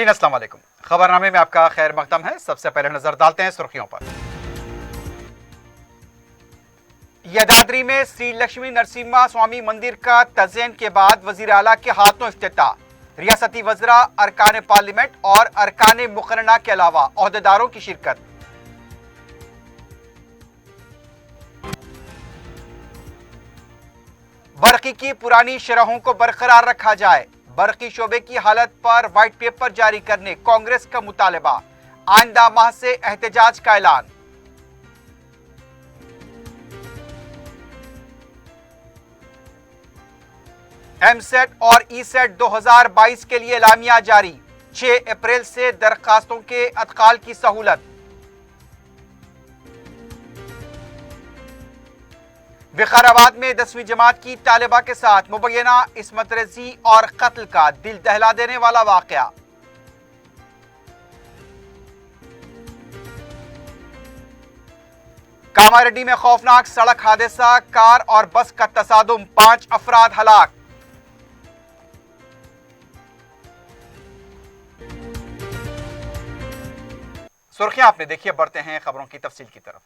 नाज़रीन अस्सलाम वालेकुम। खबरनामे में आपका खैर मकदम है। सबसे पहले नजर डालते हैं सुर्खियों पर। यदाद्री में श्री लक्ष्मी नरसिम्हा स्वामी मंदिर का तज़यीन के बाद वजीर आला के हाथों इफ्तिताह। रियासती वज़रा, अरकान पार्लियामेंट और अरकान मुकर्रना के अलावा ओहदेदारों की शिरकत। बरकी की पुरानी शरहों को बरकरार रखा जाए। बरकी शोबे की हालत पर व्हाइट पेपर जारी करने कांग्रेस का मुतालबा। आइंदा माह से एहतजाज का ऐलान। एमसेट और ईसेट 2022 के लिए एलामिया जारी। 6 अप्रैल से दरखास्तों के अदखाल की सहूलत। विकाराबाद में 10वीं जमात की तालिबा के साथ मुबैना इस्मत रेज़ी और कत्ल का दिल दहला देने वाला वाकया। कामारेड्डी में खौफनाक सड़क हादसा, कार और बस का तसादुम, 5 अफराद हलाक। सुर्खियां आपने देखिए, बढ़ते हैं खबरों की तफसील की तरफ।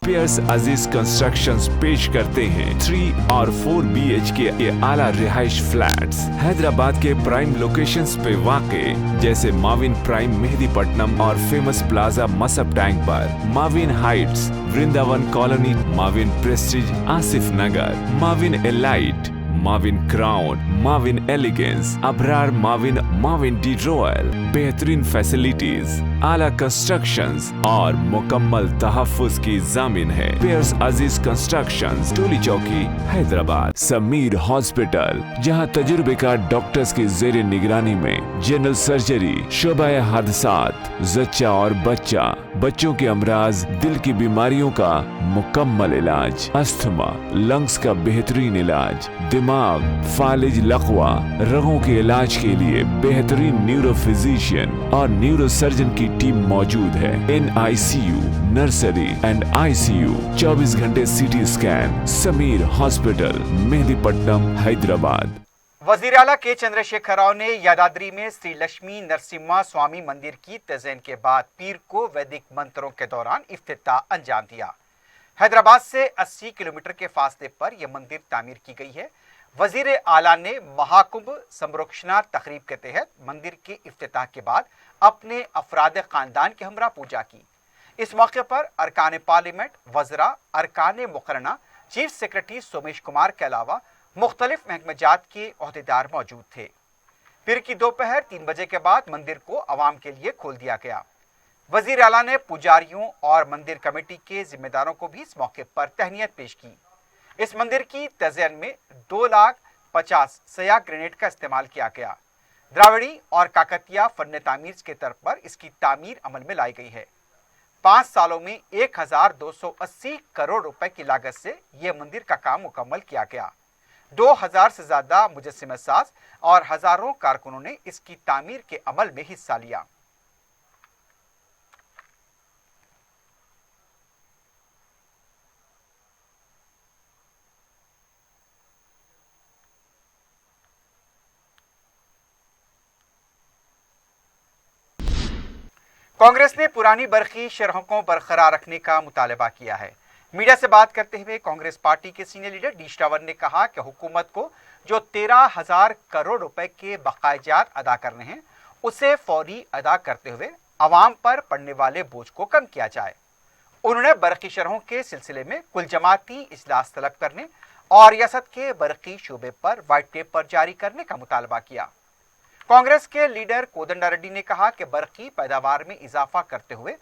पियर्स अजीज कंस्ट्रक्शंस पेश करते हैं 3 और 4 BHK के आला रिहाइश फ्लैट्स हैदराबाद के प्राइम लोकेशंस पे वाक़े, जैसे माविन प्राइम मेहदीपट्टनम और फेमस प्लाजा मसब टैंक पर, Mavin heights Vrindavan colony, Mavin prestige Asif Nagar, Mavin elite, Mavin crown, Mavin elegance, Abrar Mavin, Mavin D royal. बेहतरीन फैसिलिटीज, आला कंस्ट्रक्शंस और मुकम्मल तहफ्फुज की जामिन है। पियर्स अजीज कंस्ट्रक्शंस, टोली चौकी, हैदराबाद। समीर हॉस्पिटल, जहां तजुर्बेकार डॉक्टर्स की जेर निगरानी में जनरल सर्जरी, शोबाए हादसात, जच्चा और बच्चा, बच्चों के अमराज, दिल की बीमारियों का मुकम्मल इलाज, अस्थमा, लंग्स का बेहतरीन इलाज, दिमाग, फालिज, लकवा, रगों के इलाज के लिए बेहतरीन न्यूरो फिजिशियन और न्यूरो सर्जन की टीम मौजूद है। NICU, नर्सरी एंड ICU, 24 घंटे CT scan. Sameer hospital, Mehdipatnam, Hyderabad. वजीर आला के चंद्रशेखर राव ने यादाद्री में श्री लक्ष्मी नरसिम्हा स्वामी मंदिर की तज़यीन के बाद पीर को वैदिक मंत्रों के दौरान इफ्तिताह अंजाम दिया। हैदराबाद से 80 किलोमीटर के फासले पर यह मंदिर तामीर की गई है। वजीर आला ने महाकुंभ संरक्षणा तकरीब के तहत मंदिर के इफ्तिताह के बाद अपने अफराद खानदान के हमरा पूजा की। इस मौके पर अरकान पार्लियामेंट, वज़रा, अरकान मुकर्रना, चीफ सेक्रेटरी सोमेश कुमार के अलावा मुख्तलिफ महकमेजात के ओहदेदार मौजूद थे। फिर की दोपहर 3 बजे के बाद मंदिर को अवाम के लिए खोल दिया गया। वजीर आला ने पुजारियों और मंदिर कमेटी के जिम्मेदारों को भी इस मौके पर तहनीत पेश की। इस मंदिर की तज़यीन में 2,50,000 सया ग्रेनेड का इस्तेमाल किया गया। द्राविड़ी और काकतिया फन तामीर के तर्ज पर इसकी तामीर अमल में लाई गई है। 5 सालों में 1,280 करोड़ रुपए की लागत से यह मंदिर का काम मुकम्मल किया गया। 2,000 से ज्यादा मुजस्सिम साज और हजारों कारकुनों ने इसकी तामीर के अमल में हिस्सा लिया। कांग्रेस ने पुरानी बरकी शरहों को बरकरार रखने का मुतालबा किया है। मीडिया से बात करते हुए कांग्रेस पार्टी के सीनियर लीडर डी श्रावण ने कहा कि हुकूमत को जो 13,000 करोड़ रुपए के बकायाजात अदा करने हैं, उसे फौरी अदा करते हुए अवाम पर पड़ने वाले बोझ को कम किया जाए। उन्होंने बरकी शरहों के सिलसिले में कुल जमाती इजलास तलब करने और रियासत के बरकी शोबे पर व्हाइट पेपर जारी करने का मुतालबा किया। कांग्रेस के लीडर कोदंडा रेड्डी ने कहा कि बरकी पैदावार में इजाफा करते हुए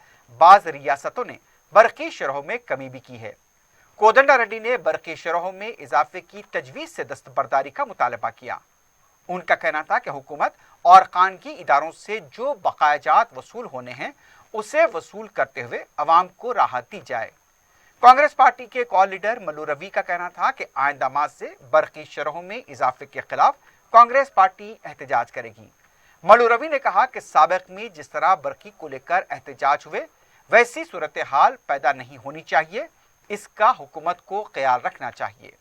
बाज रियासतों ने बरकी शरहों में कमी भी की है। कोदंडा रेड्डी ने बरकी शरहों में इजाफे की तजवीज से दस्तबरदारी का मुतालबा किया। उनका कहना था कि हुकूमत और खानगी इदारों से जो बकायाजात वसूल होने हैं, उसे वसूल करते हुए अवाम को राहत दी जाए। कांग्रेस पार्टी के कॉल लीडर मल्लू रवि का कहना था कि आइंदा माह से बरकी शरहों में इजाफे के खिलाफ कांग्रेस पार्टी एहतजाज करेगी। मल्लू रवि ने कहा कि साबिक में जिस तरह बरकी को लेकर एहतजाज हुए, वैसी सूरत हाल पैदा नहीं होनी चाहिए। इसका हुकूमत को ख्याल रखना चाहिए।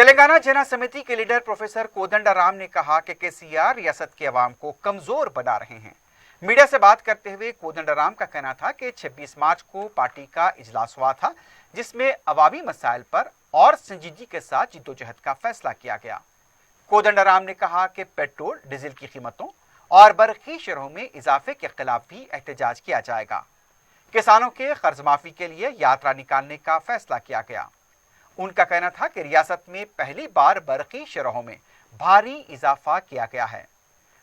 तेलंगाना जना समिति के लीडर प्रोफेसर कोदंडाराम ने कहा कि केसीआर रियासत के अवाम को कमजोर बना रहे हैं। मीडिया से बात करते हुए कोदंडाराम का कहना था कि 26 मार्च को पार्टी का इजलास हुआ था, जिसमें अवामी मसाइल पर और संजीदगी के साथ जिद्दोजहद का फैसला किया गया। कोदंडाराम ने कहा कि पेट्रोल डीजल की कीमतों और बरकी शरहों में इजाफे के खिलाफ भी एहतजाज किया जाएगा। किसानों के कर्ज माफी के लिए यात्रा निकालने का फैसला किया गया। उनका कहना था कि रियासत में पहली बार बरकी शरहों में भारी इजाफा किया गया है।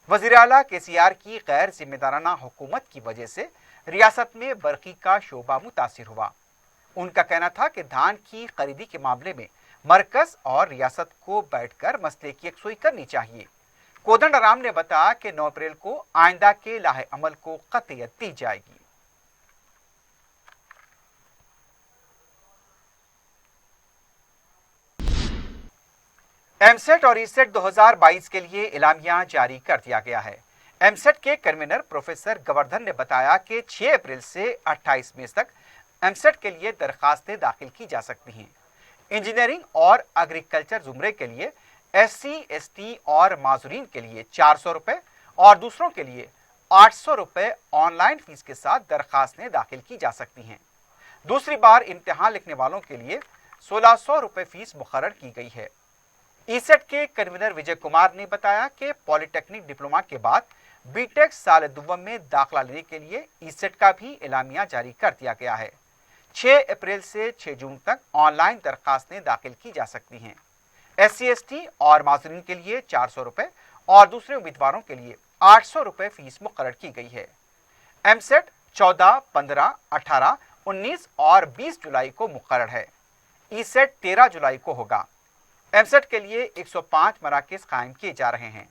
वजीर आला केसीआर की गैर जिम्मेदाराना हुकूमत की वजह से रियासत में बरकी का शोबा मुतासिर हुआ। उनका कहना था कि धान की खरीदी के मामले में मरकज और रियासत को बैठकर मसले की यकसुई करनी चाहिए। कोदंडाराम ने बताया कि 9 अप्रैल को आइंदा के लाहे अमल को कतईयत दी जाएगी। एमसेट और ईसेट 2022 के लिए इलामिया जारी कर दिया गया है। एमसेट के कन्वीनर प्रोफेसर गोवर्धन ने बताया कि 6 अप्रैल से 28 मई तक एमसेट के लिए दरखास्तें दाखिल की जा सकती हैं। इंजीनियरिंग और एग्रीकल्चर जुमरे के लिए SC, ST और माजुरीन के लिए 400 रुपए और दूसरों के लिए 800 रुपए ऑनलाइन फीस के साथ दरखास्तें दाखिल की जा सकती हैं। दूसरी बार इम्तिहान लिखने वालों के लिए 1600 रुपए फीस मुकर्रर की गई है। ईसेट के कन्वीनर विजय कुमार ने बताया कि पॉलिटेक्निक डिप्लोमा के बाद बीटेक साल दुव्वम में दाखिला लेने के लिए ईसेट का भी एलामिया जारी कर दिया गया है। 6 अप्रैल से 6 जून तक ऑनलाइन दरखास्तें दाखिल की जा सकती हैं। SC, ST और माजुरीन के लिए 400 रुपए और दूसरे उम्मीदवारों के लिए 800 रुपए फीस मुकर्रर की गई है। एमसेट 14, 15, 18, 19 और 20 जुलाई को मुकर्रर है। ईसेट 13 जुलाई को होगा। एमसेट के लिए 105 मराकज़ कायम किए जा रहे हैं।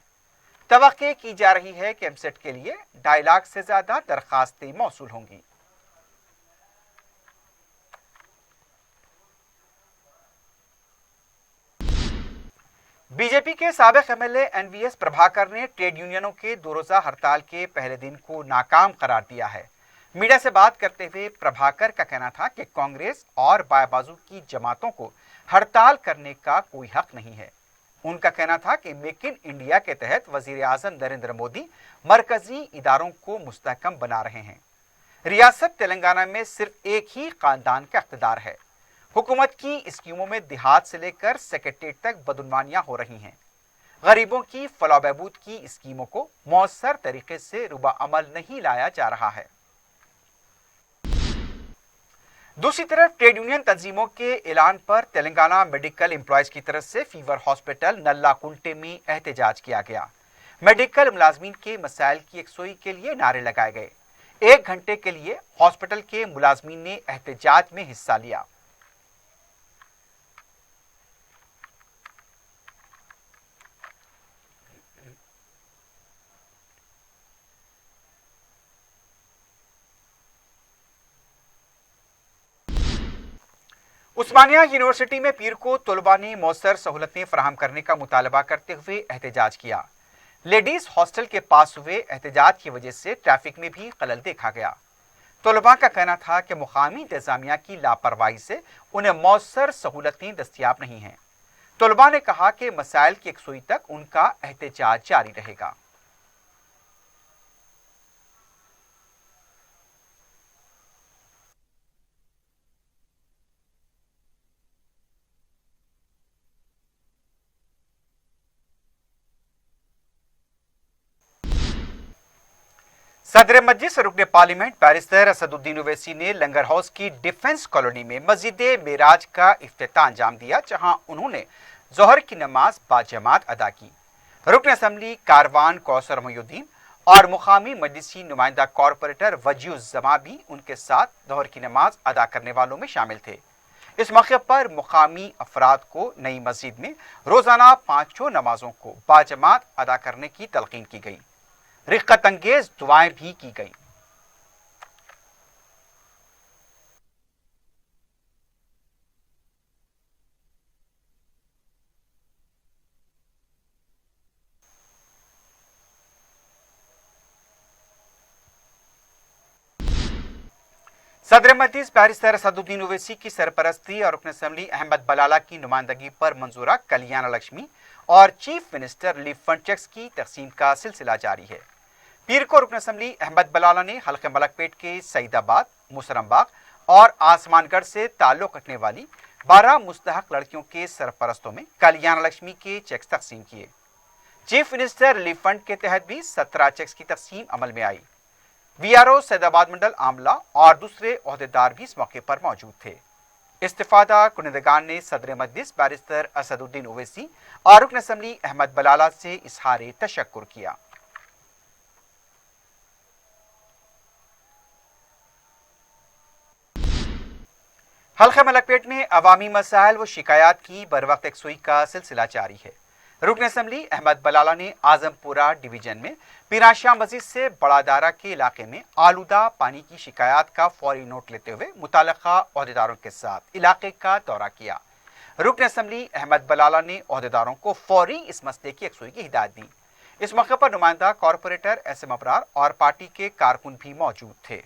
तवक्के की जा रही है कि एमसेट के लिए 2.5 लाख से ज्यादा दरखास्तें मौसूल होंगी। बीजेपी के साबिक MLA NVS प्रभाकर ने ट्रेड यूनियनों के 2 रोजा हड़ताल के पहले दिन को नाकाम करार दिया है। मीडिया से बात करते हुए प्रभाकर का कहना था कि कांग्रेस और बाएं बाजू की जमातों को हड़ताल करने का कोई हक नहीं है। उनका कहना था कि मेक इन इंडिया के तहत वजीर आजम नरेंद्र मोदी मरकजी इदारों को मुस्तहकम बना रहे हैं। रियासत तेलंगाना में सिर्फ एक ही खानदान का इख्तिदार है। हुकूमत की स्कीमों में देहात से लेकर सेक्रेटरीट तक बदउनवानियां हो रही हैं। गरीबों की फलाह बहबूद की स्कीमों को मौसर तरीके से रुबा अमल नहीं लाया जा रहा है। दूसरी तरफ ट्रेड यूनियन तंजीमों के ऐलान पर तेलंगाना मेडिकल एम्प्लॉयज की तरफ से फीवर हॉस्पिटल नल्ला कुंटे में एहतजाज किया गया। मेडिकल मुलाजमीन के मसाइल की यकसुई के लिए नारे लगाए गए। 1 घंटे के लिए हॉस्पिटल के मुलाजमीन ने एहतजाज में हिस्सा लिया। उस्मानिया यूनिवर्सिटी में पीर को तलबा ने मौसर सहूलतें फराहम करने का मुतालबा करते हुए एहतजाज किया। लेडीज हॉस्टल के पास हुए एहतजाज की वजह से ट्रैफिक में भी खलल देखा गया। तलबा का कहना था कि मुकामी इंतजामिया की लापरवाही से उन्हें मौसर सहूलतें दस्तियाब नहीं हैं। तलबा ने कहा कि मसाइल की यकसुई तक उनका एहतजाज जारी रहेगा। सदर मजलिस रुकन पार्लियामेंट बैरिस्टर असदुद्दीन ओवैसी ने लंगर हाउस की डिफेंस कॉलोनी में मस्जिद मेराज का इफ्तिताह अंजाम दिया, जहां उन्होंने जोहर की नमाज बाजमात अदा की। रुकन असम्बली कारवान कौसर मोयुद्दीन और मुकामी मजलिसी नुमाइंदा कॉरपोरेटर वजीउज़्ज़मा भी उनके साथ जोहर की नमाज अदा करने वालों में शामिल थे। इस मौके पर मुकामी अफराद को नई मस्जिद में रोजाना 5 नमाजों को बाजमात अदा करने की तलकीन की गई। रिक्कत अंगेज दुआएं भी की गई। सदर मजलिस बैरिस्टर असदुद्दीन ओवैसी की सरपरस्ती और रुकन असम्बली अहमद बलाला की नुमाइंदगी पर मंजूरा कल्याण लक्ष्मी और chief minister relief fund cheques की तकसीम का सिलसिला जारी है। पीर को रुकन असम्बली अहमद बलाला ने हल्के मलकपेट के सईदाबाद, मुसरमबाग और आसमानगढ़ से ताल्लुक रखने वाली 12 मुस्तहक लड़कियों के सरपरस्तों में कल्याण लक्ष्मी के चेक्स तकसीम किए। चीफ मिनिस्टर रिलीफ फंड के तहत भी 17 चेक्स की तकसीम अमल में आई। वीआरओ सैदाबाद मंडल आमला और दूसरे ओहदेदार भी इस मौके पर मौजूद थे। इस्तिफादा कुनिंदगान ने सदर मजलिस बैरिस्टर असदुद्दीन ओवैसी और रुकन असम्बली अहमद बलाला से इजहार तशक्कुर किया। हल्का मलकपेट में अवामी मसाइल व शिकायत की बर वक्त यकसुई का सिलसिला जारी है। रुकन असम्बली अहमद बलाला ने आजमपुरा डिवीजन में पीराशाह मस्जिद से बड़ा दारा के इलाके में आलूदा पानी की शिकायत का फौरी नोट लेते हुए मुताल्लिका ओहदेदारों के साथ इलाके का दौरा किया। रुकन असम्बली अहमद बलाला ने ओहदेदारों को फौरी इस मसले की यकसुई की हिदायत दी। इस मौके पर नुमाइंदा कॉरपोरेटर एसएम अबरार और पार्टी के कारकुन भी मौजूद थे।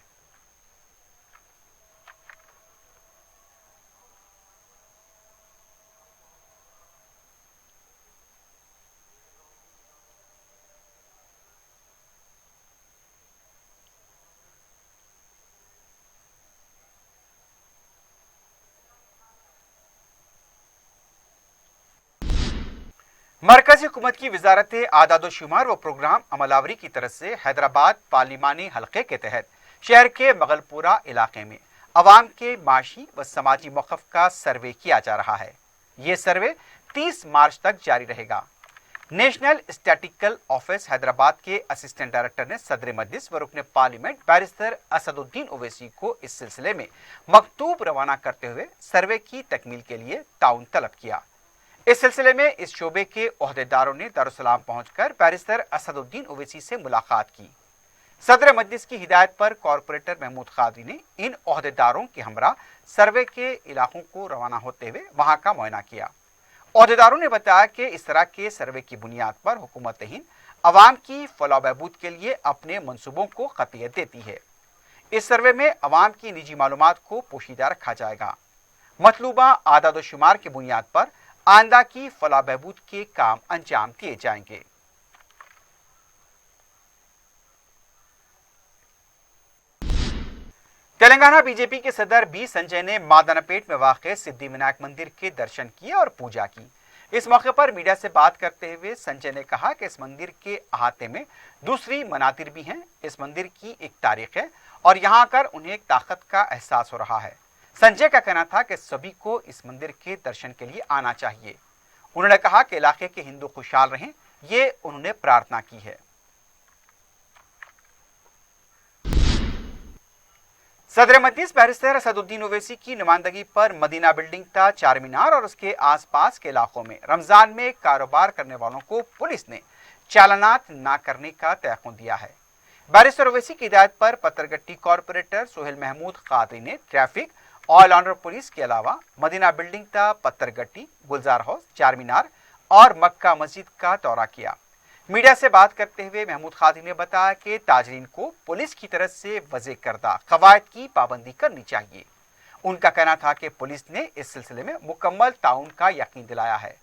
मरकजी हुकूमत की वजारत आदादोशुमार व प्रोग्राम अमलावरी की तरफ से हैदराबाद पार्लिमानी हल्के के तहत शहर के मगलपुरा इलाके में अवाम के माशी व समाजी मौक़िफ़ का सर्वे किया जा रहा है। ये सर्वे 30 मार्च तक जारी रहेगा। नेशनल स्टैटिस्टिकल ऑफिस हैदराबाद के असिस्टेंट डायरेक्टर ने सदर मजलिस व रुकन पार्लियामेंट बैरिस्टर असदुद्दीन ओवैसी को इस सिलसिले में मकतूब रवाना करते हुए सर्वे की तकमील के लिए ताउन तलब किया। इस सिलसिले में इस शोबे के ओहदेदारों ने दारुसलाम पहुंचकर बैरिस्टर असदुद्दीन ओवैसी से मुलाकात की। सदर मजलिस की हिदायत पर कॉरपोरेटर महमूद कादरी ने इन ओहदेदारों के हमरा सर्वे के इलाकों को रवाना होते हुए वहां का मुआयना किया। ओहदेदारों ने बताया कि इस तरह के सर्वे की बुनियाद पर हुकूमत हिंद अवाम की फलाह बहबूद के लिए अपने मंसूबों को कतियत देती है। इस सर्वे में अवाम की निजी मालूमात को पोशीदा रखा जाएगा। मतलूबा आदादोशुमार की बुनियाद पर आइंदा की फलाह बहबूद के काम अंजाम दिए जाएंगे। तेलंगाना बीजेपी के सदर बी संजय ने मादनापेट में वाक़े सिद्धि विनायक मंदिर के दर्शन किए और पूजा की। इस मौके पर मीडिया से बात करते हुए संजय ने कहा कि इस मंदिर के अहाते में दूसरी मनातिर भी हैं। इस मंदिर की एक तारीख है और यहाँ आकर उन्हें एक ताकत का एहसास हो रहा है। संजय का कहना था कि सभी को इस मंदिर के दर्शन के लिए आना चाहिए। उन्होंने कहा कि इलाके के हिंदू खुशहाल रहें, ये उन्होंने प्रार्थना की है। सदर मजलिस बैरिस्टर असदुद्दीन ओवैसी की नुमाइंदगी पर मदीना बिल्डिंग ता चार मीनार और उसके आसपास के इलाकों में रमजान में कारोबार करने वालों को पुलिस ने चालानात न करने का तयक़ुन दिया है। बैरिस्टर ओवैसी की हिदायत पर पत्थरगट्टी कॉरपोरेटर सोहेल महमूद कादरी ने ट्रैफिक ऑल ऑनर पुलिस के अलावा मदीना बिल्डिंग ता पत्थरगट्टी, गुलजार हाउस, चार मीनार और मक्का मस्जिद का दौरा किया। मीडिया से बात करते हुए महमूद कादरी ने बताया कि ताजरीन को पुलिस की तरफ से वज़े करदा कवायद की पाबंदी करनी चाहिए। उनका कहना था कि पुलिस ने इस सिलसिले में मुकम्मल ताउन का यकीन दिलाया है।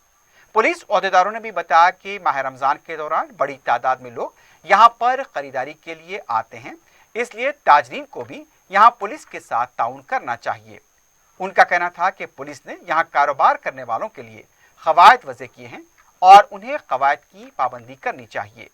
पुलिस ओहदेदारों ने भी बताया कि माह रमजान के दौरान बड़ी तादाद में लोग यहाँ पर खरीदारी के लिए आते हैं, इसलिए ताजरीन को भी यहाँ पुलिस के साथ ताउन करना चाहिए। उनका कहना था कि पुलिस ने यहाँ कारोबार करने वालों के लिए कवायद वज़े किए हैं और उन्हें कवायद की पाबंदी करनी चाहिए।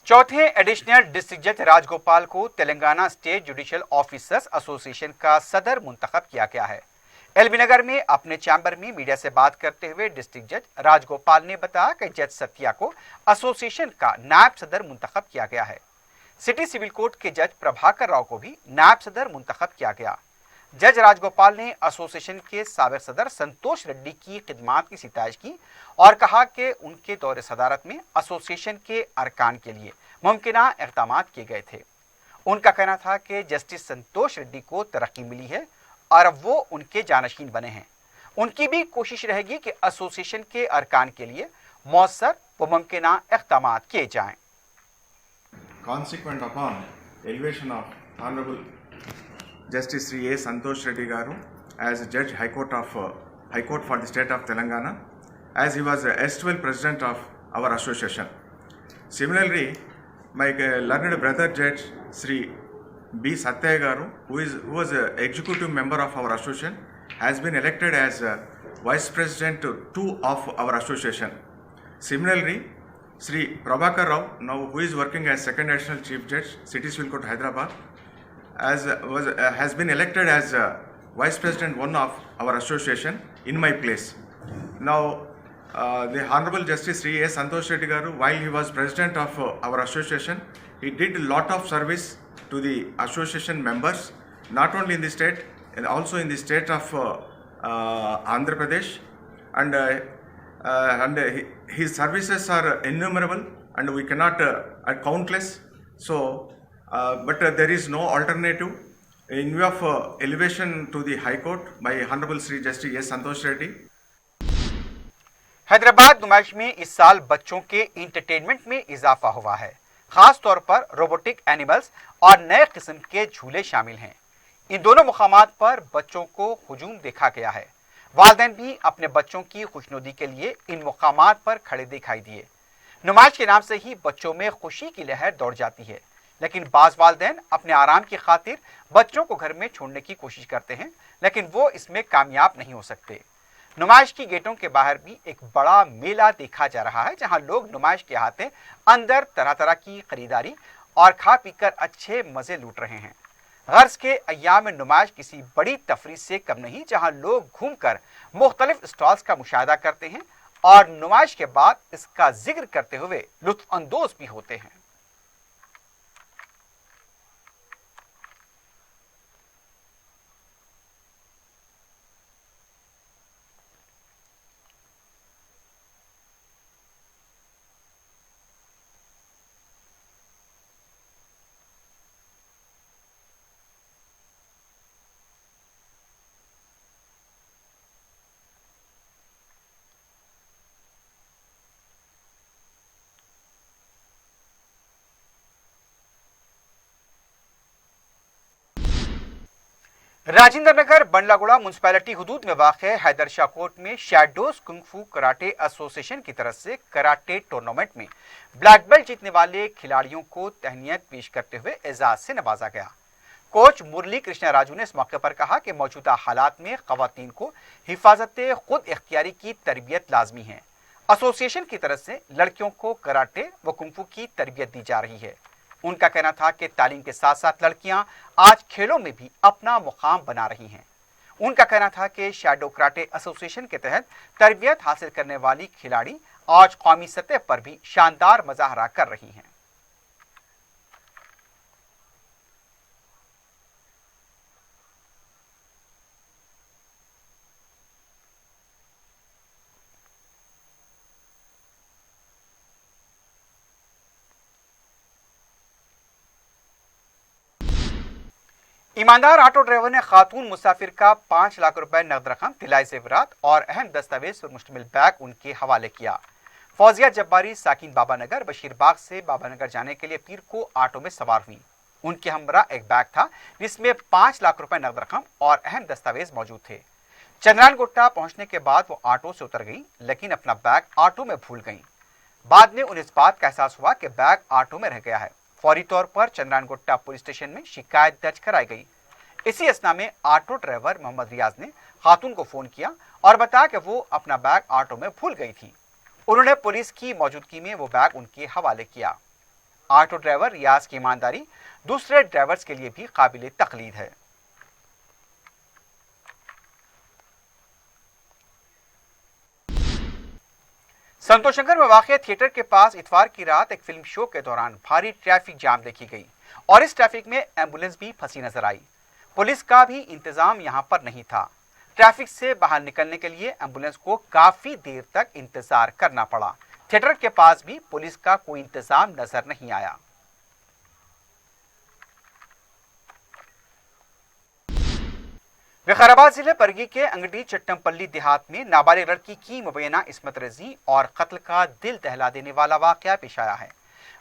चौथे एडिशनल डिस्ट्रिक्ट जज राजगोपाल को Telangana state judicial officers association का सदर मुंतखब किया गया है। एलबी नगर में अपने चैम्बर में मीडिया से बात करते हुए डिस्ट्रिक्ट जज राजगोपाल ने बताया कि जज सत्या को एसोसिएशन का नायब सदर मुंतखब किया गया है। सिटी सिविल कोर्ट के जज प्रभाकर राव को भी नायब सदर मुंतखब किया गया। जज राजगोपाल ने एसोसिएशन के साबिक सदर संतोष रेड्डी की खिदमात की सितारिश की और कहा कि उनके दौरे सदारत में एसोसिएशन के अरकान के लिए मुमकिना इक़दाम किए गए थे। उनका कहना था कि जस्टिस संतोष रेड्डी को तरक्की मिली है और अब वो उनके जानशीन बने हैं। उनकी भी कोशिश रहेगी कि एसोसिएशन के अरकान के लिए मौसर व मुमकिना इक़दाम किए जाएं। Consequent upon elevation of Honorable Justice Sri A. Santosh Reddy Garu as Judge High Court for the State of Telangana, as he was erstwhile President of our association. Similarly, my learned brother Judge Sri B. Satyaya Garu, who was an executive member of our association, has been elected as Vice President 2 of our association. Similarly, Sri Prabhakar Rao, now who is working as Second Additional Chief Judge, City Civil Court, Hyderabad, has been elected as Vice President 1 of our association in my place. Now, the Honorable Justice Sri A. Santosh Reddy Garu, while he was President of our association, he did a lot of service to the association members, not only in the state, and also in the state of Andhra Pradesh, and his services are innumerable and we cannot countless. So, but there is no alternative in view of elevation to the High Court by Honorable Sri Justice S. Santosh Reddy. Hyderabad नुमाइश में इस साल बच्चों के entertainment में इजाफा हुआ है। खास तौर पर रोबोटिक एनिमल्स और नए किस्म के झूले शामिल हैं। इन दोनों मुकामात पर बच्चों को हुजूम देखा गया है। वालिदैन भी अपने बच्चों की खुशनुदी के लिए इन मुकामात पर खड़े दिखाई दिए। नुमाइश के नाम से ही बच्चों में खुशी की लहर दौड़ जाती है, लेकिन बाज वालिदैन अपने आराम की खातिर बच्चों को घर में छोड़ने की कोशिश करते हैं, लेकिन वो इसमें कामयाब नहीं हो सकते। नुमाइश की गेटों के बाहर भी एक बड़ा मेला देखा जा रहा है, जहां लोग नुमाइश के हाथे अंदर तरह तरह की खरीदारी और खा पीकर अच्छे मजे लूट रहे हैं। गर्ज के अय्याम में नुमाइश किसी बड़ी तफरीह से कम नहीं, जहां लोग घूमकर मुख्तलिफ स्टॉल्स का मुशाहिदा करते हैं और नुमाइश के बाद इसका जिक्र करते हुए लुत्फ अंदोज भी होते हैं। राजेंद्र नगर बंडलागुड़ा म्यूनसिपैलिटी हुदूद में वाक़े हैदर शाह कोर्ट में shadows kung fu karate association की तरफ से कराटे टूर्नामेंट में ब्लैक बेल्ट जीतने वाले खिलाड़ियों को तहनीत पेश करते हुए एजाज से नवाजा गया। कोच मुरली कृष्णा राजू ने इस मौके पर कहा कि मौजूदा हालात में खवातीन को हिफाजत खुद इख्तियारी की तरबियत लाजमी है। एसोसिएशन की तरफ से लड़कियों को कराटे व कुंग फू की तरबियत दी जा रही है। उनका कहना था कि तालीम के साथ साथ लड़कियां आज खेलों में भी अपना मुकाम बना रही हैं। उनका कहना था कि शैडो कराटे एसोसिएशन के तहत तरबियत हासिल करने वाली खिलाड़ी आज कौमी सतह पर भी शानदार मुजाहरा कर रही हैं। ईमानदार ऑटो ड्राइवर ने खातून मुसाफिर का 5 लाख रुपए नकद रकम, तिलाई जेवरात और अहम दस्तावेज पर मुश्तमिल बैग उनके हवाले किया। फौजिया जब्बारी साकिन बाबानगर बशीरबाग से बाबानगर जाने के लिए पीर को ऑटो में सवार हुई। उनके हमरा एक बैग था जिसमें 5 लाख रुपए नकद रकम और अहम दस्तावेज मौजूद थे। चंद्रान गुट्टा पहुंचने के बाद वो ऑटो से उतर गई, लेकिन अपना बैग ऑटो में भूल गई। बाद में उन्हें इस बात का एहसास हुआ कि बैग ऑटो में रह गया है। फौरी तौर पर चंद्रान गुट्टा पुलिस स्टेशन में शिकायत दर्ज कराई गई। इसी असना में ऑटो ड्राइवर मोहम्मद रियाज ने खातून को फोन किया और बताया कि वो अपना बैग ऑटो में भूल गई थी। उन्होंने पुलिस की मौजूदगी में वो बैग उनके हवाले किया। ऑटो ड्राइवर रियाज की ईमानदारी दूसरे ड्राइवर्स के लिए भी काबिल तकलीद है। संतोषनगर में वाक़ थिएटर के पास इतवार की रात एक फिल्म शो के दौरान भारी ट्रैफिक जाम देखी गई और इस ट्रैफिक में एम्बुलेंस भी फंसी नजर आई। पुलिस का भी इंतजाम यहां पर नहीं था। ट्रैफिक से बाहर निकलने के लिए एम्बुलेंस को काफी देर तक इंतजार करना पड़ा। थिएटर के पास भी पुलिस का कोई इंतजाम नजर नहीं आया। विकाराबाद जिले बरगी के अंगडी चट्टमपल्ली देहात में नाबालिग लड़की की मुबैना इस्मत रेजी और कत्ल का दिल दहला देने वाला वाकया पेश आया है।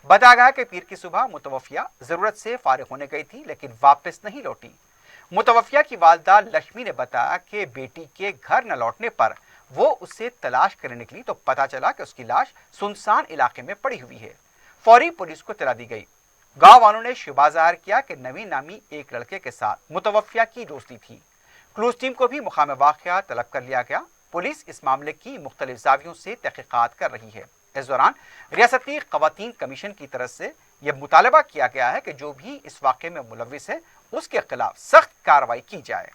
बताया गया कि पीर की सुबह मुतवफिया जरूरत से फारिग होने गई थी, लेकिन वापस नहीं लौटी। मुतवफिया की वालदा लक्ष्मी ने बताया कि बेटी के घर न लौटने पर वो उसे तलाश करने निकली तो पता चला कि उसकी लाश सुनसान इलाके में पड़ी हुई है। फौरी पुलिस को इत्तला दी गई। गांव वालों ने शुबा जाहिर किया कि नवीन नामी एक लड़के के साथ मुतवफिया की दोस्ती थी। क्लूज टीम को भी मुकाम वाक़या तलब कर लिया गया। पुलिस इस मामले की मुख्तलिफ जावियों से तहकीकात कर रही है। इस दौरान रियासती ख़वातीन कमीशन की तरफ से यह मुतालबा किया गया है कि जो भी इस वाक़े में मुलव्विस है उसके खिलाफ सख्त कार्रवाई की जाए।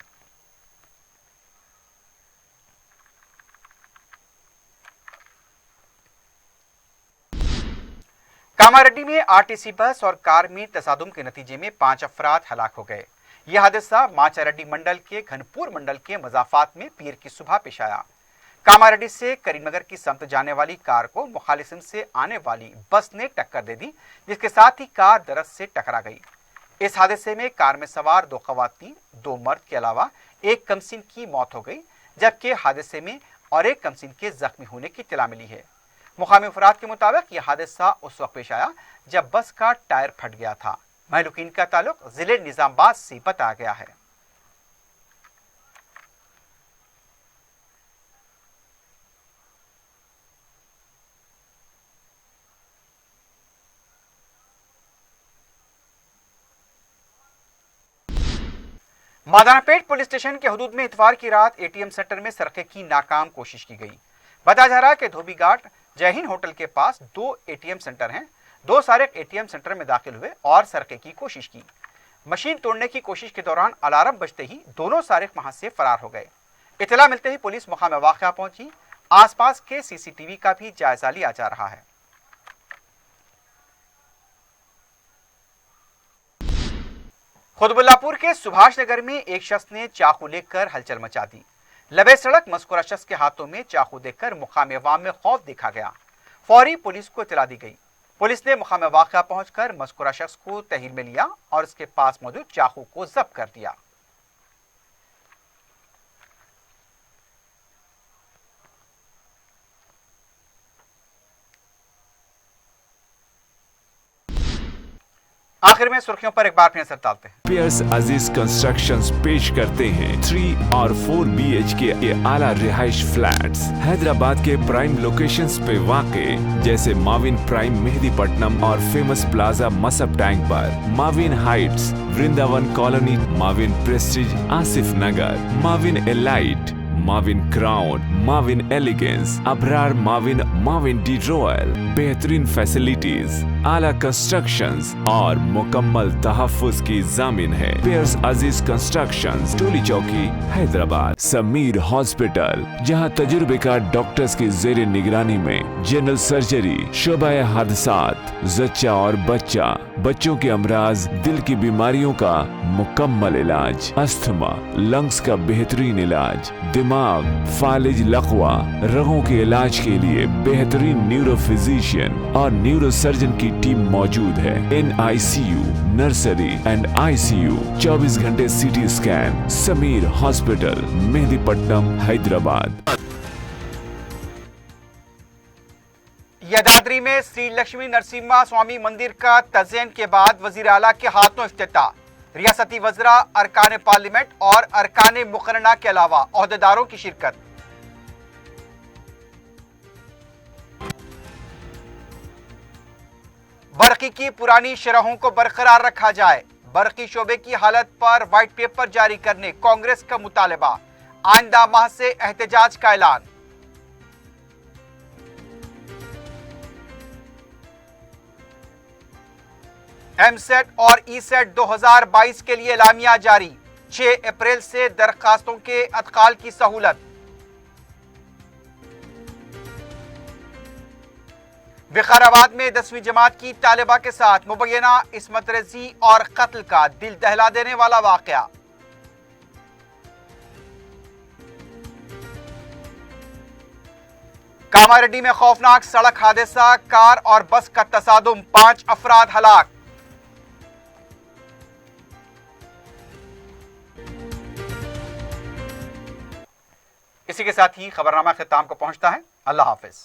कामारेड्डी में आरटीसी बस और कार में तसादुम के नतीजे में 5 अफराद हलाक हो गए। यह हादसा माचारेड्डी मंडल के घनपुर मंडल के मजाफात में पीर की सुबह पेश आया। कामारेड्डी से करीमनगर की समत जाने वाली कार को मुखालिफिन से आने वाली बस ने टक्कर दे दी, जिसके साथ ही कार दरख्त से टकरा गई। इस हादसे में कार में सवार 2 खवातीन, 2 मर्द के अलावा एक कमसिन की मौत हो गई, जबकि हादसे में और एक कमसिन के जख्मी होने की इत्तला मिली है। मुकामी अफराद के मुताबिक यह हादसा उस वक्त पेश आया जब बस का टायर फट गया था। महलूकीन का ताल्लुक जिले निजामाबाद से बताया गया है। मादानापेट पुलिस स्टेशन के हदूद में इतवार की रात एटीएम सेंटर में सरके की नाकाम कोशिश की गई। बताया जा रहा है कि धोबी घाट जय हिंद होटल के पास 2 एटीएम सेंटर हैं। 2 सारिक एटीएम सेंटर में दाखिल हुए और सरके की कोशिश की। मशीन तोड़ने की कोशिश के दौरान अलार्म बजते ही दोनों सारिक वहां से फरार हो गए। इतला मिलते ही पुलिस मुकाम वाक़या पहुंची। आसपास के सीसीटीवी का भी जायजा लिया जा रहा है। खुतबुल्लापुर के सुभाष नगर में एक शख्स ने चाकू लेकर हलचल मचा दी। लबे सड़क मज़कूरा शख्स के हाथों में चाकू देखकर मुकाम अवाम में खौफ देखा गया। फौरी पुलिस को इत्तला दी गई। पुलिस ने मुकाम वाक़या पहुंचकर मज़कूरा शख्स को तहरीर में लिया और उसके पास मौजूद चाकू को जब्त कर दिया। आखिर में सुर्खियों पर एक बार फिर नजर डालते हैं। पियर्स अजीज कंस्ट्रक्शंस पेश करते हैं 3 और 4 BHK के आला रिहाइश फ्लैट्स हैदराबाद के प्राइम लोकेशंस पे वाक़े, जैसे माविन प्राइम मेहदीपट्टनम और फेमस प्लाजा मसब टैंक पर, Mavin heights Vrindavan colony, Mavin prestige Asif Nagar, Mavin elite, Mavin crown, Mavin elegance, Abrar Mavin, Mavin D royal, बेहतरीन फैसिलिटीज, आला कंस्ट्रक्शंस और मुकम्मल तहफ्फुज की जामिन है। पियर्स अजीज कंस्ट्रक्शंस, टोली चौकी, हैदराबाद। समीर हॉस्पिटल, जहां तजुर्बेकार डॉक्टर्स की जेर निगरानी में जनरल सर्जरी, शोबा हादसात, जच्चा और बच्चा, बच्चों के अमराज, दिल की बीमारियों का मुकम्मल इलाज, अस्थमा, लंग्स का बेहतरीन इलाज, दिमाग, फालिज, लकवा, रगों के इलाज के लिए बेहतरीन न्यूरो फिजिशियन और न्यूरो सर्जन की टीम मौजूद है। NICU, नर्सरी एंड ICU, 24 घंटे CT scan. Sameer hospital, Mehdipatnam, Hyderabad. Yadadri में श्री लक्ष्मी नरसिम्हा स्वामी मंदिर का तज़यीन के बाद वजीर आला के हाथों इफ्तिताह। रियासती वज़रा, अरकान पार्लियामेंट और अरकान मुकर्रना के अलावा ओहदेदारों की शिरकत। बरकी की पुरानी शरहों को बरकरार रखा जाए। बरकी शोबे की हालत पर व्हाइट पेपर जारी करने कांग्रेस का मुतालबा। आइंदा माह से एहतजाज का ऐलान। एमसेट और ईसेट 2022 के लिए एलामिया जारी। 6 अप्रैल से दरखास्तों के अदखाल की सहूलत। विकाराबाद में 10वीं जमात की तालिबा के साथ मुबैना इस्मत रेजी और कत्ल का दिल दहला देने वाला वाकया। कामारेड्डी में खौफनाक सड़क हादसा, कार और बस का तसादुम, 5 अफराद हलाक। इसी के साथ ही खबरनामा खिताम को पहुंचता है। अल्लाह हाफिज।